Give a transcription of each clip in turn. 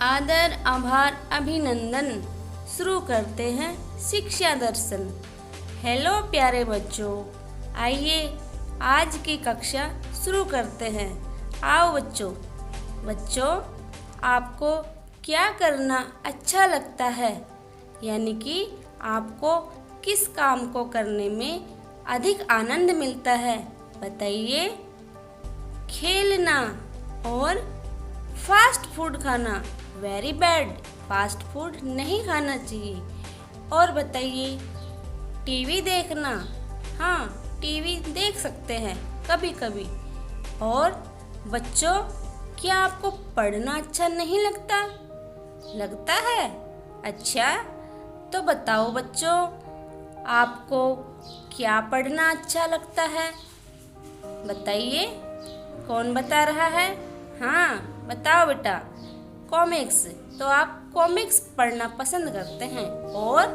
आदर आभार अभिनंदन। शुरू करते हैं शिक्षा दर्शन। हेलो प्यारे बच्चों, आइए आज की कक्षा शुरू करते हैं। आओ बच्चों, आपको क्या करना अच्छा लगता है, यानी कि आपको किस काम को करने में अधिक आनंद मिलता है, बताइए। खेलना और फास्ट फूड खाना, वेरी बैड, फास्ट फूड नहीं खाना चाहिए। और बताइए, टीवी देखना, हाँ टीवी देख सकते हैं कभी कभी। और बच्चों, क्या आपको पढ़ना अच्छा नहीं लगता? लगता है? अच्छा, तो बताओ बच्चों, आपको क्या पढ़ना अच्छा लगता है? बताइए, कौन बता रहा है? हाँ बताओ बेटा। कॉमिक्स, तो आप कॉमिक्स पढ़ना पसंद करते हैं। और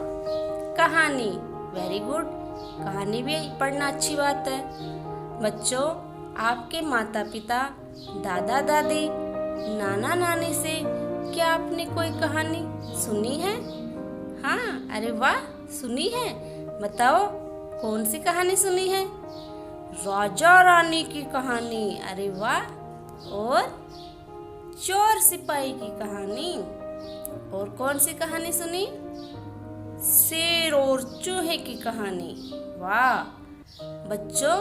कहानी, वेरी गुड, कहानी भी पढ़ना अच्छी बात है। बच्चों, आपके माता पिता, दादा दादी, नाना नानी से क्या आपने कोई कहानी सुनी है? हाँ, अरे वाह, सुनी है। बताओ, कौन सी कहानी सुनी है? राजा रानी की कहानी, अरे वाह। और चोर सिपाही की कहानी। और कौन सी कहानी सुनी? शेर और चूहे की कहानी, वाह। बच्चों,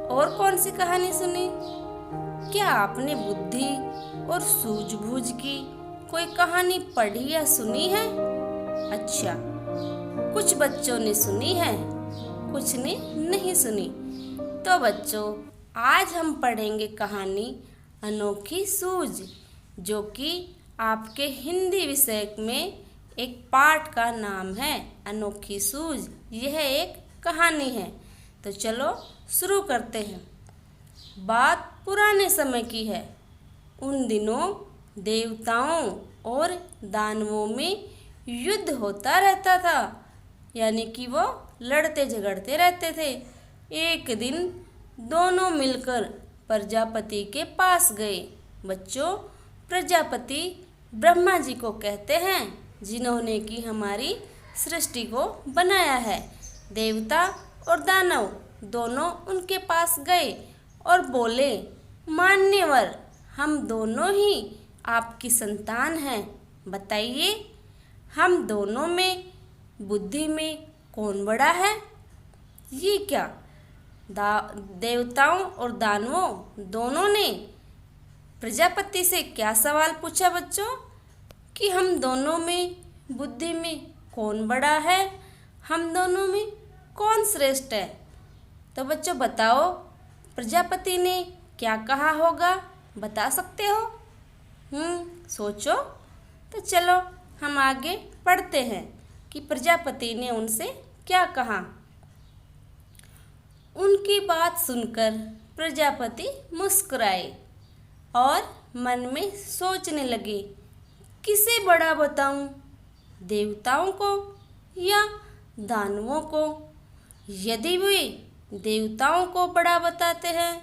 और कौन सी कहानी सुनी? क्या आपने बुद्धि और सूझबूझ की कोई कहानी पढ़ी या सुनी है? अच्छा, कुछ बच्चों ने सुनी है, कुछ ने नहीं सुनी। तो बच्चों, आज हम पढ़ेंगे कहानी अनोखी सूझ, जो कि आपके हिंदी विषय में एक पाठ का नाम है। अनोखी सूझ, यह एक कहानी है। तो चलो शुरू करते हैं। बात पुराने समय की है। उन दिनों देवताओं और दानवों में युद्ध होता रहता था, यानी कि वो लड़ते झगड़ते रहते थे। एक दिन दोनों मिलकर प्रजापति के पास गए। बच्चों, प्रजापति ब्रह्मा जी को कहते हैं, जिन्होंने कि हमारी सृष्टि को बनाया है। देवता और दानव दोनों उनके पास गए और बोले, मान्यवर, हम दोनों ही आपकी संतान हैं। बताइए, हम दोनों में बुद्धि में कौन बड़ा है? ये क्या, देवताओं और दानवों दोनों ने प्रजापति से क्या सवाल पूछा बच्चों? कि हम दोनों में बुद्धि में कौन बड़ा है, हम दोनों में कौन श्रेष्ठ है? तो बच्चों बताओ, प्रजापति ने क्या कहा होगा, बता सकते हो? सोचो। तो चलो हम आगे पढ़ते हैं कि प्रजापति ने उनसे क्या कहा। उनकी बात सुनकर प्रजापति मुस्कुराए और मन में सोचने लगे, किसे बड़ा बताऊं, देवताओं को या दानवों को? यदि वे देवताओं को बड़ा बताते हैं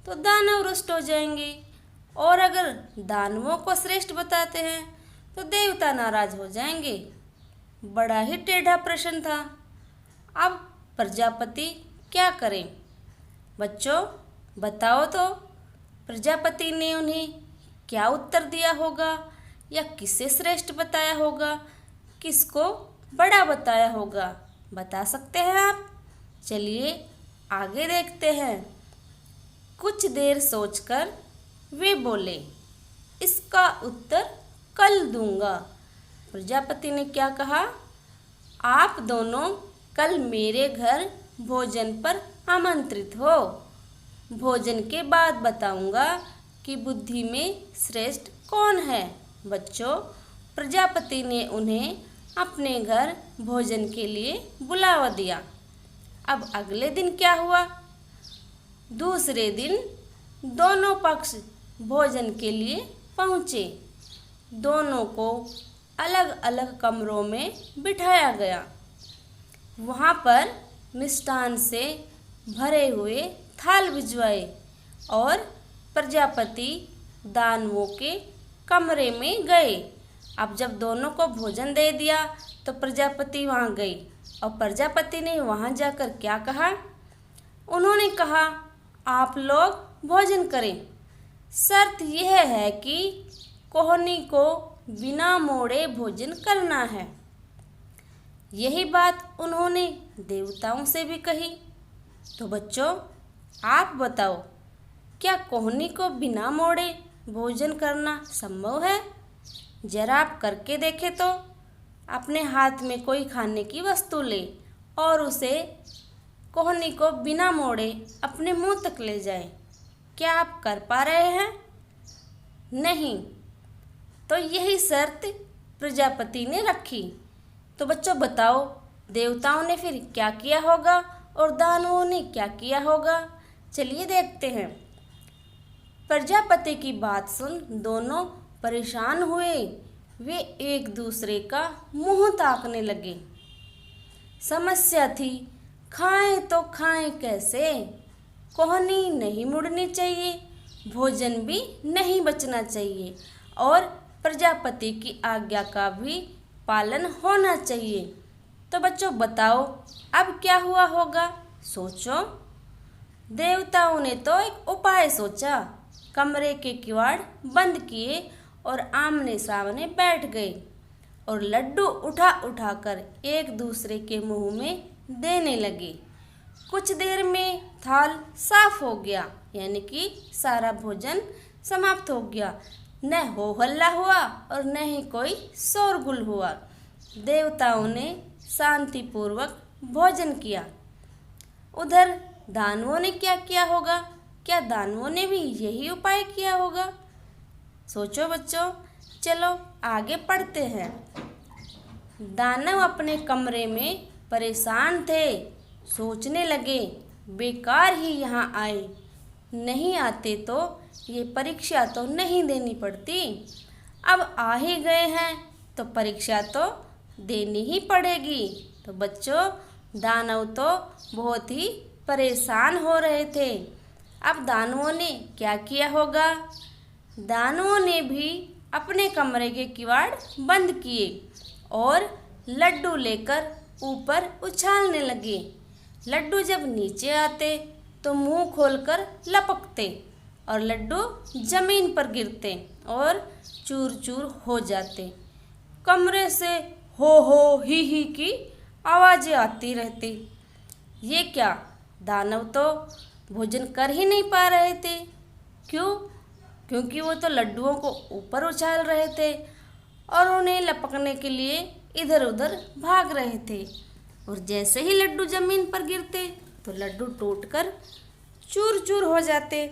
तो दानव रुष्ट हो जाएंगे, और अगर दानवों को श्रेष्ठ बताते हैं तो देवता नाराज हो जाएंगे। बड़ा ही टेढ़ा प्रश्न था। अब प्रजापति क्या करें? बच्चों बताओ तो, प्रजापति ने उन्हें क्या उत्तर दिया होगा, या किसे श्रेष्ठ बताया होगा, किसको बड़ा बताया होगा? बता सकते हैं आप? चलिए आगे देखते हैं। कुछ देर सोचकर वे बोले, इसका उत्तर कल दूंगा। प्रजापति ने क्या कहा? आप दोनों कल मेरे घर भोजन पर आमंत्रित हो। भोजन के बाद बताऊंगा कि बुद्धि में श्रेष्ठ कौन है। बच्चों, प्रजापति ने उन्हें अपने घर भोजन के लिए बुलावा दिया। अब अगले दिन क्या हुआ? दूसरे दिन दोनों पक्ष भोजन के लिए पहुँचे। दोनों को अलग अलग कमरों में बिठाया गया। वहाँ पर मिष्ठान से भरे हुए थाल भिजवाए और प्रजापति दानवों के कमरे में गए। अब जब दोनों को भोजन दे दिया तो प्रजापति वहाँ गई और प्रजापति ने वहाँ जाकर क्या कहा? उन्होंने कहा, आप लोग भोजन करें, शर्त यह है कि कोहनी को बिना मोड़े भोजन करना है। यही बात उन्होंने देवताओं से भी कही। तो बच्चों, आप बताओ, क्या कोहनी को बिना मोड़े भोजन करना संभव है? जरा आप करके देखें तो। अपने हाथ में कोई खाने की वस्तु ले और उसे कोहनी को बिना मोड़े अपने मुंह तक ले जाए। क्या आप कर पा रहे हैं? नहीं। तो यही शर्त प्रजापति ने रखी। तो बच्चों बताओ, देवताओं ने फिर क्या किया होगा और दानवों ने क्या किया होगा? चलिए देखते हैं। प्रजापति की बात सुन दोनों परेशान हुए। वे एक दूसरे का मुंह ताकने लगे। समस्या थी, खाएं तो खाएं कैसे? कोहनी नहीं मुड़नी चाहिए, भोजन भी नहीं बचना चाहिए और प्रजापति की आज्ञा का भी पालन होना चाहिए। तो बच्चों बताओ, अब क्या हुआ होगा? सोचो। देवताओं ने तो एक उपाय सोचा। कमरे के किवाड़ बंद किए और आमने सामने बैठ गए और लड्डू उठा उठाकर एक दूसरे के मुंह में देने लगे। कुछ देर में थाल साफ हो गया, यानी कि सारा भोजन समाप्त हो गया। न हो हल्ला हुआ और न ही कोई शोरगुल हुआ। देवताओं ने शांतिपूर्वक भोजन किया। उधर दानवों ने क्या किया होगा? क्या दानवों ने भी यही उपाय किया होगा? सोचो बच्चों। चलो आगे पढ़ते हैं। दानव अपने कमरे में परेशान थे। सोचने लगे, बेकार ही यहाँ आए, नहीं आते तो ये परीक्षा तो नहीं देनी पड़ती। अब आ ही गए हैं तो परीक्षा तो देनी ही पड़ेगी। तो बच्चों, दानव तो बहुत ही परेशान हो रहे थे। अब दानवों ने क्या किया होगा? दानवों ने भी अपने कमरे के किवाड़ बंद किए और लड्डू लेकर ऊपर उछालने लगे। लड्डू जब नीचे आते तो मुंह खोलकर लपकते और लड्डू जमीन पर गिरते और चूर चूर हो जाते। कमरे से हो ही की आवाज़ें आती रहती। ये क्या, दानव तो भोजन कर ही नहीं पा रहे थे। क्यों? क्योंकि वो तो लड्डुओं को ऊपर उछाल रहे थे और उन्हें लपकने के लिए इधर उधर भाग रहे थे। और जैसे ही लड्डू जमीन पर गिरते तो लड्डू टूटकर चूर चूर हो जाते।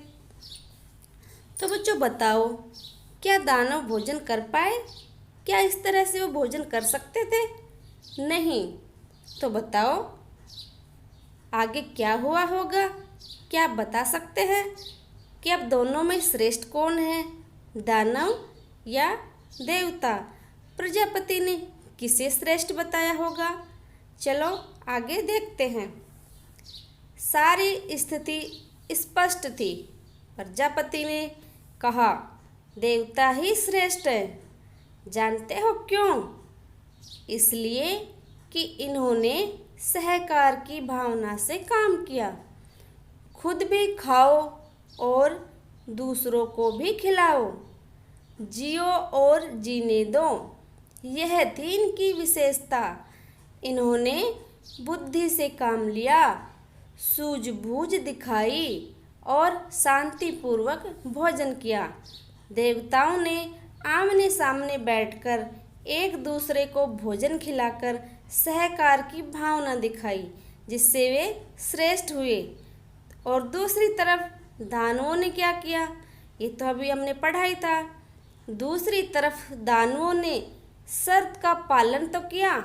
तो बच्चों बताओ, क्या दानव भोजन कर पाए? क्या इस तरह से वो भोजन कर सकते थे? नहीं। तो बताओ आगे क्या हुआ होगा? क्या आप बता सकते हैं कि अब दोनों में श्रेष्ठ कौन है, दानव या देवता? प्रजापति ने किसे श्रेष्ठ बताया होगा? चलो आगे देखते हैं। सारी स्थिति स्पष्ट थी। प्रजापति ने कहा, देवता ही श्रेष्ठ है। जानते हो क्यों? इसलिए कि इन्होंने सहकार की भावना से काम किया। खुद भी खाओ और दूसरों को भी खिलाओ, जियो और जीने दो, यह थी इनकी विशेषता। इन्होंने बुद्धि से काम लिया, सूझबूझ दिखाई और शांतिपूर्वक भोजन किया। देवताओं ने आमने सामने बैठकर एक दूसरे को भोजन खिलाकर सहकार की भावना दिखाई, जिससे वे श्रेष्ठ हुए। और दूसरी तरफ दानवों ने क्या किया? ये तो अभी हमने पढ़ा ही था। दूसरी तरफ दानवों ने शर्त का पालन तो किया।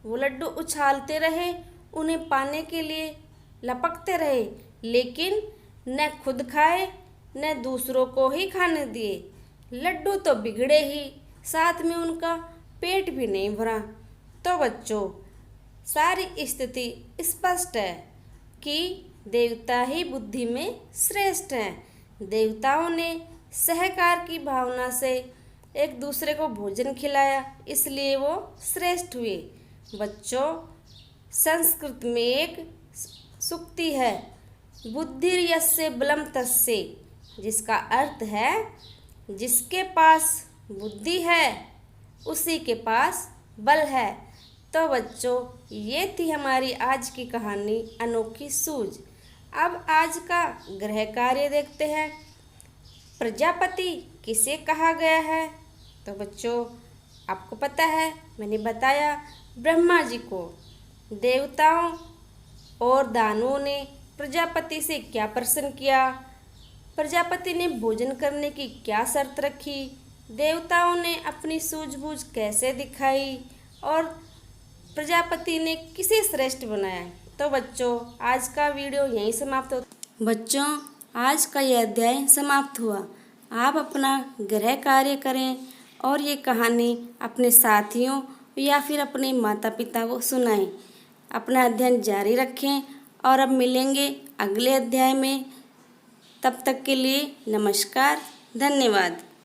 वो लड्डू उछालते रहे, उन्हें पाने के लिए लपकते रहे, लेकिन न खुद खाए न दूसरों को ही खाने दिए। लड्डू तो बिगड़े ही, साथ में उनका पेट भी नहीं भरा। तो बच्चों, सारी स्थिति स्पष्ट है कि देवता ही बुद्धि में श्रेष्ठ हैं। देवताओं ने सहकार की भावना से एक दूसरे को भोजन खिलाया, इसलिए वो श्रेष्ठ हुए। बच्चों, संस्कृत में एक सूक्ति है, बुद्धिर यस्य बलम तस्य, जिसका अर्थ है जिसके पास बुद्धि है उसी के पास बल है। तो बच्चों, ये थी हमारी आज की कहानी अनोखी सूझ। अब आज का गृह कार्य देखते हैं। प्रजापति किसे कहा गया है? तो बच्चों, आपको पता है, मैंने बताया, ब्रह्मा जी को। देवताओं और दानवों ने प्रजापति से क्या प्रश्न किया? प्रजापति ने भोजन करने की क्या शर्त रखी? देवताओं ने अपनी सूझबूझ कैसे दिखाई? और प्रजापति ने किसे श्रेष्ठ बनाया? तो बच्चों, आज का वीडियो यहीं समाप्त होता। बच्चों, आज का यह अध्याय समाप्त हुआ। आप अपना गृह कार्य करें और ये कहानी अपने साथियों या फिर अपने माता पिता को सुनाएं। अपना अध्ययन जारी रखें और अब मिलेंगे अगले अध्याय में। तब तक के लिए नमस्कार, धन्यवाद।